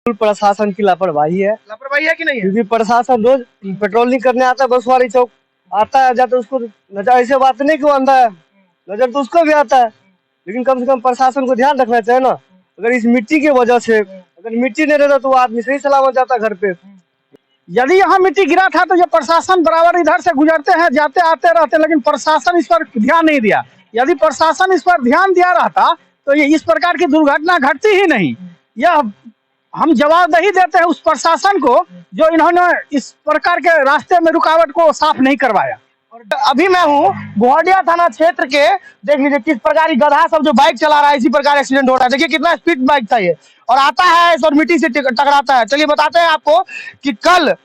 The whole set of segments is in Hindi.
प्रशासन की लापरवाही है कि नहीं है? क्योंकि प्रशासन रोज पेट्रोलिंग करने आता है, बसवाड़ी चौक आता है, जाता उसको नजर, ऐसे बात नहीं कि वो अंधा है, नजर तो उसको भी आता है, लेकिन कम से कम प्रशासन को ध्यान रखना चाहिए ना। अगर इस मिट्टी की वजह से अगर मिट्टी नहीं रहता तो वो आदमी सही सलामत जाता घर पे। यदि यहाँ मिट्टी गिरा था तो ये प्रशासन बराबर इधर से गुजरते हैं, जाते आते रहते, लेकिन प्रशासन इस पर ध्यान नहीं दिया। यदि प्रशासन इस पर ध्यान दिया रहता तो ये इस प्रकार की दुर्घटना घटती ही नहीं। यह हम जवाबदेही देते हैं उस प्रशासन को जो इन्होंने इस प्रकार के रास्ते में रुकावट को साफ नहीं करवाया। और अभी मैं हूँ गोहडिया थाना क्षेत्र के, देख लीजिए किस प्रकार की गधा सब जो बाइक चला रहा है, इसी प्रकार एक्सीडेंट हो रहा है। देखिए कितना स्पीड बाइक था ये, और आता है और मिट्टी से टकराता है। चलिए बताते हैं आपको कि कल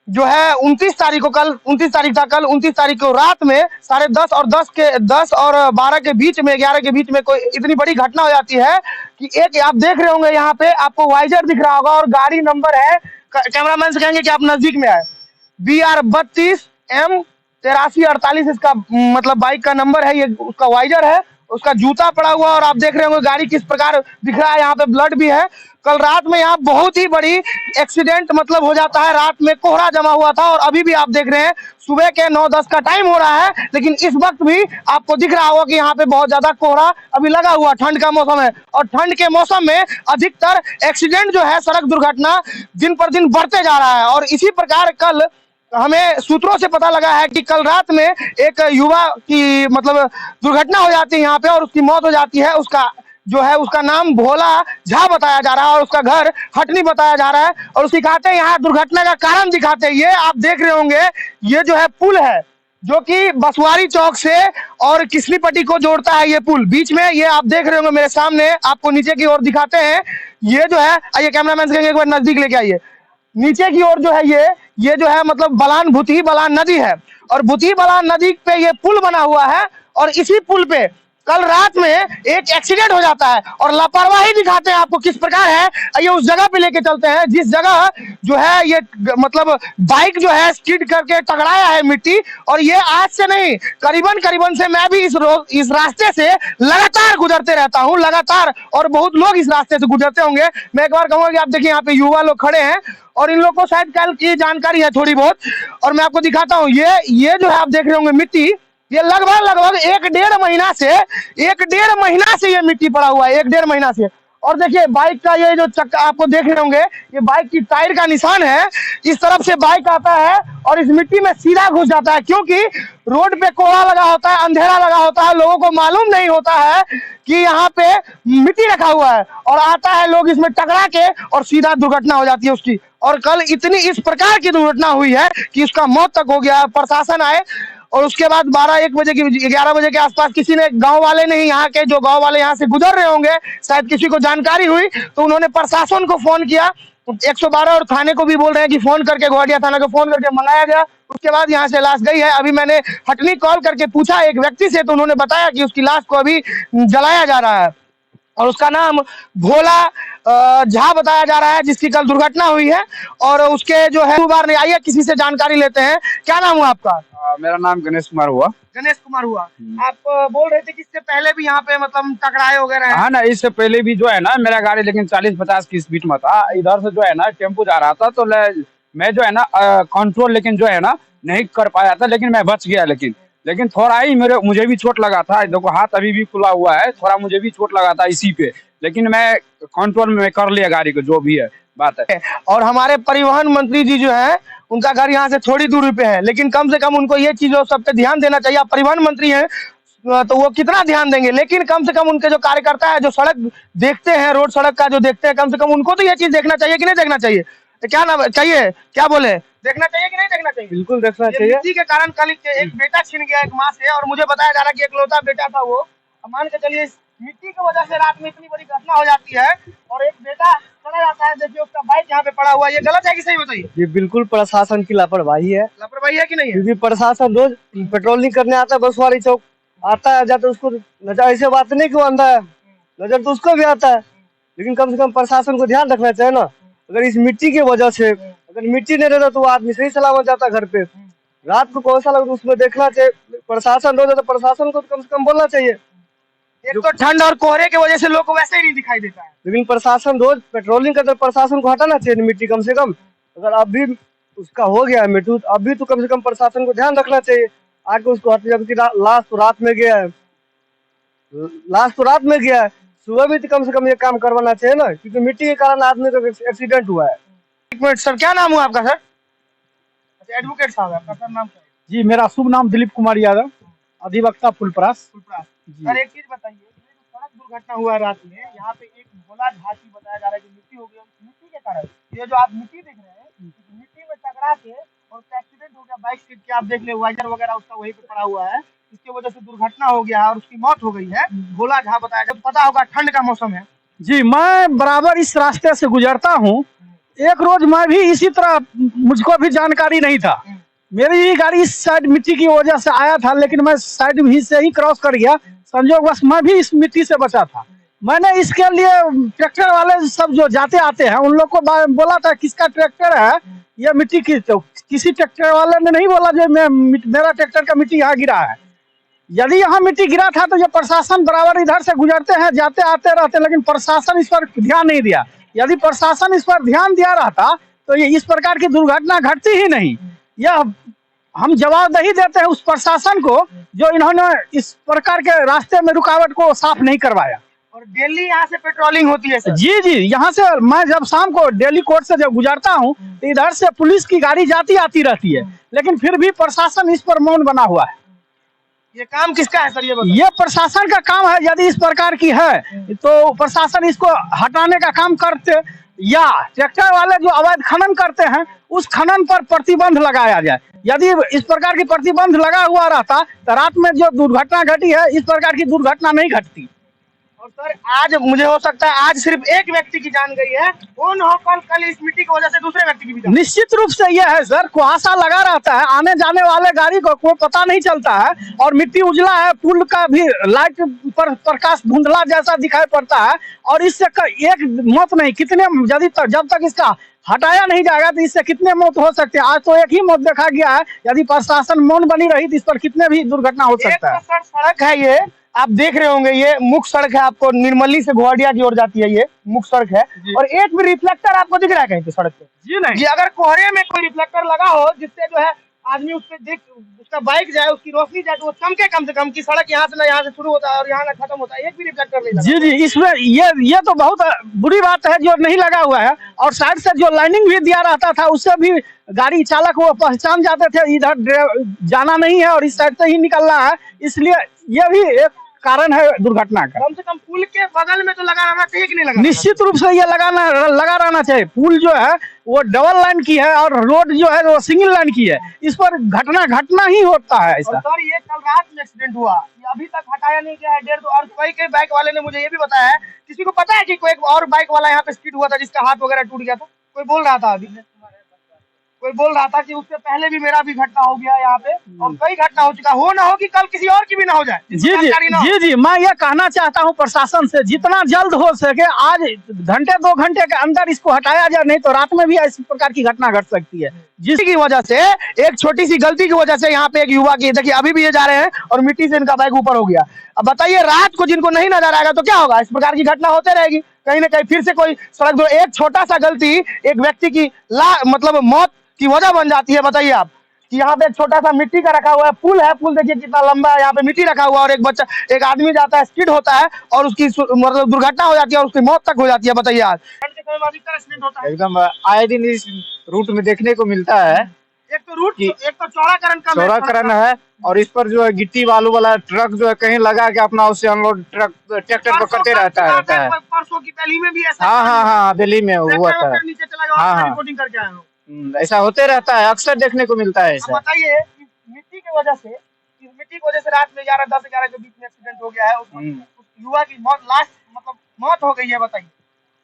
जो है 29 तारीख को, कल 29 तारीख था, कल 29 तारीख को रात में 10:30 और 12 के बीच में, 11 के बीच में कोई इतनी बड़ी घटना हो जाती है कि एक आप देख रहे होंगे यहाँ पे आपको वाइजर दिख रहा होगा और गाड़ी नंबर है, कैमरामैन से कहेंगे कि आप नजदीक में आए, BR 32M 8348 इसका मतलब बाइक का नंबर है, ये उसका वाइजर है, उसका जूता पड़ा हुआ, और आप देख रहे होंगे गाड़ी किस प्रकार दिख रहा है, यहाँ पे ब्लड भी है। कल रात में यहाँ बहुत ही बड़ी एक्सीडेंट मतलब हो जाता है, रात में कोहरा जमा हुआ था, और अभी भी आप देख रहे हैं सुबह के 9-10 का टाइम हो रहा है, लेकिन इस वक्त भी आपको दिख रहा होगा कि यहाँ पे बहुत ज्यादा कोहरा अभी लगा हुआ, ठंड का मौसम है, और ठंड के मौसम में अधिकतर एक्सीडेंट जो है, सड़क दुर्घटना दिन पर दिन बढ़ते जा रहा है। और इसी प्रकार कल हमें सूत्रों से पता लगा है कि कल रात में एक युवा की मतलब दुर्घटना हो जाती है यहाँ पे, और उसकी मौत हो जाती है। उसका जो है उसका नाम भोला झा बताया जा रहा है, और उसका घर हटनी बताया जा रहा है, और उसकी कहते हैं यहाँ दुर्घटना का कारण दिखाते हैं। ये आप देख रहे होंगे, ये जो है पुल है जो कि बसवाड़ी चौक से और किसलीपट्टी को जोड़ता है, ये पुल बीच में, ये आप देख रहे होंगे मेरे सामने, आपको नीचे की ओर दिखाते हैं। ये जो है, आइए कैमरामैन से कहेंगे एक बार नजदीक लेके आइए, नीचे की ओर जो है ये जो है मतलब बलान, भूतही बलान नदी है, और भूतही बलान नदी पे ये पुल बना हुआ है, और इसी पुल पे कल रात में एक एक्सीडेंट हो जाता है। और लापरवाही दिखाते हैं आपको किस प्रकार है, ये उस जगह पे लेके चलते हैं जिस जगह जो है ये मतलब बाइक जो है स्किड करके टकराया है मिट्टी, और ये आज से नहीं, करीबन से मैं भी इस रास्ते से लगातार गुजरते रहता हूँ, लगातार, और बहुत लोग इस रास्ते से गुजरते होंगे। मैं एक बार कहूंगा कि आप देखिए यहाँ पे युवा लोग खड़े हैं, और इन लोग को शायद कल की जानकारी है थोड़ी बहुत, और मैं आपको दिखाता हूँ। ये जो है आप देख रहे होंगे मिट्टी, ये लगभग 1-1.5 महीना से ये मिट्टी पड़ा हुआ है, 1-1.5 महीना से। और देखिए बाइक का ये जो चक्का आपको देख रहे होंगे, ये बाइक की टायर का निशान है, इस तरफ से बाइक आता है और इस मिट्टी में सीधा घुस जाता है, क्योंकि रोड पे कोहरा लगा होता है, अंधेरा लगा होता है, लोगों को मालूम नहीं होता है कि यहाँ पे मिट्टी रखा हुआ है, और आता है लोग इसमें टकरा के और सीधा दुर्घटना हो जाती है उसकी। और कल इतनी इस प्रकार की दुर्घटना हुई है कि उसका मौत तक हो गया। प्रशासन आए, और उसके बाद 11 बजे के आसपास किसी ने, गांव वाले नहीं, यहाँ के जो गांव वाले यहाँ से गुजर रहे होंगे, शायद किसी को जानकारी हुई तो उन्होंने प्रशासन को फोन किया, 112, और थाने को भी बोल रहे हैं कि फोन करके, गोहडिया थाना को फोन करके मंगाया गया। उसके बाद यहाँ से लाश गई है। अभी मैंने हटनी कॉल करके पूछा एक व्यक्ति से, तो उन्होंने बताया कि उसकी लाश को अभी जलाया जा रहा है, और उसका नाम भोला झा बताया जा रहा है, जिसकी कल दुर्घटना हुई है। और उसके जो है बार नहीं, आइए किसी से जानकारी लेते हैं। क्या नाम हुआ आपका? मेरा नाम गणेश कुमार हुआ। गणेश कुमार हुआ। आप बोल रहे थे कि इससे पहले भी यहाँ पे मतलब टकराए वगैरह? हाँ ना, इससे पहले भी जो है ना मेरा गाड़ी लेकिन 40-50 की स्पीड में था, इधर से जो है ना टेम्पो जा रहा था, तो मैं जो है ना कंट्रोल लेकिन जो है ना नहीं कर पाया था, लेकिन मैं बच गया। लेकिन थोड़ा ही मुझे भी चोट लगा था, देखो हाथ अभी भी खुला हुआ है, थोड़ा मुझे भी चोट लगा था इसी पे, लेकिन मैं कंट्रोल में कर लिया गाड़ी को, जो भी है बात है। और हमारे परिवहन मंत्री जी जो है, उनका घर यहाँ से थोड़ी दूरी पे है, लेकिन कम से कम उनको ये चीजों सब पे ध्यान देना चाहिए। आप परिवहन मंत्री हैं तो वो कितना ध्यान देंगे, लेकिन कम से कम उनके जो कार्यकर्ता है, जो सड़क देखते हैं, रोड सड़क का जो देखते हैं, कम से कम उनको तो ये चीज देखना चाहिए कि नहीं देखना चाहिए? तो क्या ना चाहिए, क्या बोले, देखना चाहिए कि नहीं देखना चाहिए? बिल्कुल देखना चाहिए। मिट्टी के कारण कल एक बेटा छिन गया एक माँ से, और मुझे बताया जा रहा है कि एकलौता बेटा था वो। मान के चलिए मिट्टी की वजह से रात में इतनी बड़ी घटना हो जाती है, और एक बेटा चला जाता है। देखिए उसका बाइक यहाँ पे पड़ा हुआ है, ये गलत है कि सही बताइए? ये बिल्कुल प्रशासन की लापरवाही है कि नहीं है? क्योंकि प्रशासन रोज पेट्रोलिंग करने आता है, बसवाड़ी चौक आता है, जाता उसको नजर, ऐसे बात नहीं कि वो अंधा है, नजर तो उसको भी आता है, लेकिन कम से कम प्रशासन को ध्यान रखना चाहिए ना। अगर इस मिट्टी की वजह से अगर मिट्टी नहीं रहता तो वो आदमी सही सलामत जाता घर पे। रात को कौन सा लगता उसमें देखना चाहिए। प्रशासन रोज, तो प्रशासन को कम से कम बोलना चाहिए। एक तो ठंड और कोहरे की वजह से लोग को वैसे ही नहीं दिखाई देता है। लेकिन प्रशासन रोज पेट्रोलिंग करते, प्रशासन को हटाना चाहिए मिट्टी कम से कम। अगर अब भी उसका हो गया है मिट्टी, अब भी तो कम से कम प्रशासन को ध्यान रखना चाहिए आके उसको हटा। जबकि लाश तो रात में गया है, लाश तो रात में गया है, सुबह भी तो कम से कम ये काम करवाना चाहिए ना, क्योंकि मिट्टी के कारण आदमी का एक्सीडेंट हुआ है। एक मिनट सर, क्या नाम हुआ आपका सर? अच्छा, एडवोकेट साहब आपका सर नाम क्या है? जी, मेरा शुभ नाम दिलीप कुमार यादव, अधिवक्ता फुलपरास। सर एक चीज बताइए, ये जो सड़क दुर्घटना हुआ रात में, यहाँ पे एक भोला घाटी बताया जा रहा है कि मिट्टी हो गई, मिट्टी के कारण ये जो आप मिट्टी देख रहे हैं, मिट्टी में टकरा के और एक्सीडेंट हो गया, बाइक स्लिप के, आप देख ले वाइजर वगैरह उसका वहीं पे पड़ा हुआ है, इसकी वजह से दुर्घटना हो गया है और उसकी मौत हो गई है। भोला झा बताया, जब पता होगा ठंड का मौसम है। जी, मैं बराबर इस रास्ते से गुजरता हूँ। एक रोज मैं भी इसी तरह, मुझको भी जानकारी नहीं था, मेरी ही गाड़ी इस साइड मिट्टी की वजह से आया था, लेकिन मैं साइड भी से ही क्रॉस कर गया, संयोगवश मैं भी इस मिट्टी से बचा था। मैंने इसके लिए ट्रैक्टर वाले सब जो जाते आते हैं उन लोग को बोला था किसका ट्रैक्टर है ये मिट्टी की, तो किसी ट्रैक्टर वाले ने नहीं बोला जो मेरा ट्रैक्टर का मिट्टी यहाँ गिरा है। यदि यहाँ मिट्टी गिरा था तो ये प्रशासन बराबर इधर से गुजरते हैं, जाते आते रहते, लेकिन प्रशासन इस पर ध्यान नहीं दिया। यदि प्रशासन इस पर ध्यान दिया रहता तो ये इस प्रकार की दुर्घटना घटती ही नहीं। यह हम जवाबदेही देते हैं उस प्रशासन को जो इन्होंने इस प्रकार के रास्ते में रुकावट को साफ नहीं करवाया। और डेली यहाँ से पेट्रोलिंग होती है सर? जी जी, यहाँ से मैं जब शाम को दिल्ली कोर्ट से जब गुजरता हूँ तो इधर से पुलिस की गाड़ी जाती आती रहती है, लेकिन फिर भी प्रशासन इस पर मौन बना हुआ है। ये काम किसका है सर, ये बताइए? ये प्रशासन का काम है। यदि इस प्रकार की है तो प्रशासन इसको हटाने का काम करते, या ट्रैक्टर वाले जो अवैध खनन करते हैं उस खनन पर प्रतिबंध लगाया जाए। यदि इस प्रकार की प्रतिबंध लगा हुआ रहता तो रात में जो दुर्घटना घटी है इस प्रकार की दुर्घटना नहीं घटती। और सर आज मुझे हो सकता है आज सिर्फ एक व्यक्ति की जान गई है, वो न हो कल इस मिट्टी की वजह से दूसरे व्यक्ति की भी जान। निश्चित रूप से यह है सर, कुहासा लगा रहता है, आने जाने वाले गाड़ी को कोई पता नहीं चलता है, और मिट्टी उजला है, पुल का भी लाइट पर प्रकाश धुंधला जैसा दिखाई पड़ता है, और इससे एक मौत नहीं, कितने जब तक इसका हटाया नहीं जाएगा तो इससे कितने मौत हो सकते हैं। आज तो एक ही मौत देखा गया है, यदि प्रशासन मौन बनी रही तो इस पर कितने भी दुर्घटना हो सकता है। सर सड़क है ये, आप देख रहे होंगे, ये मुख्य सड़क है, आपको निर्मली से घोड़िया की ओर जाती है, ये मुख्य सड़क है, और एक भी रिफ्लेक्टर आपको दिख रहा है कहीं पे सड़क पे? जी नहीं। जी, अगर कोहरे में कोई रिफ्लेक्टर लगा हो जिससे जो है आदमी उस पे देख, उसका बाइक जाए, उसकी रोशनी जाए, तो वो चमके कम से कम की सड़क यहाँ से ना यहाँ से शुरू होता है और यहाँ ना खत्म होता है, एक भी रिफ्लेक्टर नहीं लगा। जी जी, इसमें ये तो बहुत बुरी बात है जो नहीं लगा हुआ है, और साइड से जो लाइनिंग भी दिया रहता था उससे भी गाड़ी चालक वो पहचान जाते थे इधर जाना नहीं है और इस साइड से ही निकलना है, इसलिए ये भी एक कारण है दुर्घटना का। कम से कम पुल के बगल में तो लगा रहना चाहिए कि नहीं लगा? निश्चित रूप से ये लगा रहना चाहिए। पुल जो है वो डबल लाइन की है और रोड जो है वो सिंगल लाइन की है, इस पर घटना ही होता है ऐसा। सर ये कल रात में एक्सीडेंट हुआ, ये अभी तक हटाया नहीं गया है 1.5 और कई बाइक वाले ने मुझे ये भी बताया है, किसी को पता है कि कोई और बाइक वाला यहाँ पे स्किड हुआ था जिसका हाथ वगैरह टूट गया था? कोई बोल रहा था अभी, कोई बोल रहा था कि उससे पहले भी मेरा भी घटना हो गया यहाँ पे, और कई घटना हो चुका, हो ना हो कि कल किसी और की भी ना हो जाए। जी जी, मैं ये कहना चाहता हूँ प्रशासन से जितना जल्द हो सके आज घंटे 2 घंटे के अंदर इसको हटाया जाए, नहीं तो रात में भी इस प्रकार की घटना घट सकती है। जिसकी वजह से, एक छोटी सी गलती की वजह से यहाँ पे एक युवा की, देखिए अभी भी ये जा रहे हैं और मिट्टी से इनका बाइक ऊपर हो गया। अब बताइए रात को जिनको नहीं नजर आएगा तो क्या होगा? इस प्रकार की घटना होते रहेगी, कहीं ना कहीं फिर से कोई सड़क, एक छोटा सा गलती एक व्यक्ति की मतलब मौत की वजह बन जाती है। बताइए आप कि यहाँ पे एक छोटा सा मिट्टी का रखा हुआ है, पुल है, पुल देखिए कितना लंबा है, यहाँ पे मिट्टी रखा हुआ है, और एक आदमी जाता है, स्किड होता है और उसकी मतलब दुर्घटना हो जाती है और उसकी मौत तक हो जाती है। बताइए आज एकदम आए दिन इस रूट में देखने को मिलता है। एक तो रूट, एक तो चौड़ाकरण है, और इस पर जो है गिट्टी बालू वाला ट्रक जो है कहीं लगा के अपना उससे अनलोड ट्रैक्टर पर करते रहता है। परसों की दिल्ली में भी ऐसा, हाँ दिल्ली में हुआ था, नीचे चला गया, रिपोर्टिंग करके आया हूँ। ऐसा होते रहता है, अक्सर देखने को मिलता है ऐसा। बताइए मिट्टी की वजह से, इस मिट्टी की वजह से रात में 10-11 के बीच में एक्सीडेंट हो गया है, उस युवा की मौत, लास्ट मतलब मौत हो गई है। बताइए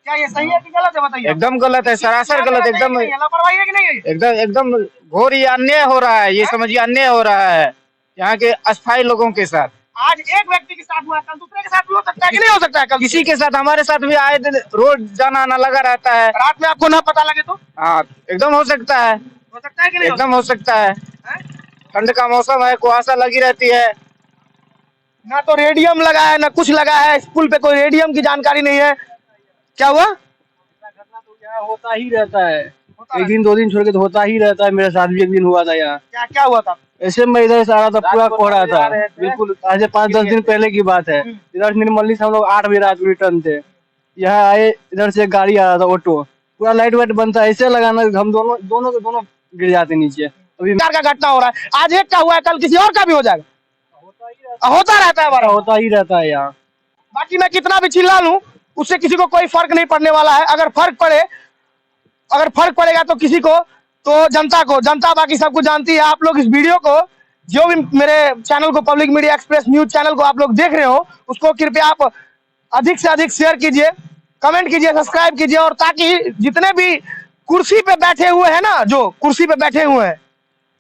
क्या ये सही है कि गलत है? बताइए। एकदम गलत है, सरासर गलत, एकदम लापरवाही है कि नहीं है? एकदम घोर ये अन्याय हो रहा है, ये समझिए अन्याय हो रहा है यहाँ के अस्थायी लोगों के साथ। आज एक व्यक्ति के साथ हुआ, कल दूसरे के साथ भी हो सकता है कि नहीं हो सकता है? कल किसी के साथ, हमारे साथ भी आए दिन रोज जाना आना लगा रहता है। रात में आपको ना पता लगे तो? हाँ एकदम हो सकता है, कि नहीं? एकदम हो सकता है। ठंड का मौसम है, कुहासा लगी रहती है, ना तो रेडियम लगा है ना कुछ लगा है, इस पुल पे कोई रेडियम की जानकारी नहीं है। क्या हुआ? होता ही रहता है, एक दिन 2 दिन छोड़ के तो होता ही रहता है। मेरे साथ भी एक दिन हुआ था यहाँ। क्या क्या हुआ था? ऐसे मैं इधर से आ रहा था, पूरा कोहरा था बिल्कुल। आज से 5-10 दिन पहले की बात है। इधर निर्मली से हम लोग 8 बजे रात को रिटर्न थे, यहाँ आए, इधर से एक गाड़ी आ रहा था ऑटो, पूरा लाइट वाइट बनता है, ऐसे लगाना हम दोनों के दोनों गिर जाते नीचे। अभी का घटना हो रहा है, आज एक का हुआ है, कल किसी और का भी हो जाएगा। होता रहता है हमारा। होता ही रहता है यहाँ। बाकी मैं कितना भी चिल्ला लूं उससे किसी को कोई फर्क नहीं पड़ने वाला है। अगर फर्क पड़ेगा तो किसी को, तो जनता बाकी सबको जानती है। आप लोग इस वीडियो को, जो भी मेरे चैनल को, public media express news channel को आप लोग देख रहे हो, उसको कृपया आप अधिक से अधिक शेयर कीजिए, कमेंट कीजिए, सब्सक्राइब कीजिए, और ताकि जितने भी कुर्सी पे बैठे हुए हैं ना, जो कुर्सी पे बैठे हुए हैं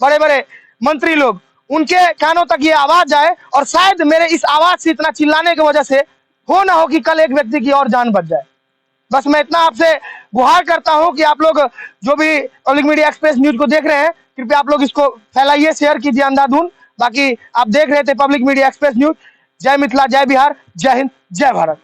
बड़े बड़े मंत्री लोग, उनके कानों तक ये आवाज जाए, और शायद मेरे इस आवाज से, इतना चिल्लाने की वजह से हो ना हो कि कल एक व्यक्ति की और जान बच जाए। बस मैं इतना आपसे गुहार करता हूं कि आप लोग जो भी पब्लिक मीडिया एक्सप्रेस न्यूज को देख रहे हैं, कृपया आप लोग इसको फैलाइए, शेयर कीजिए अंधाधुन। बाकी आप देख रहे थे पब्लिक मीडिया एक्सप्रेस न्यूज। जय मिथिला, जय बिहार, जय हिंद, जय भारत।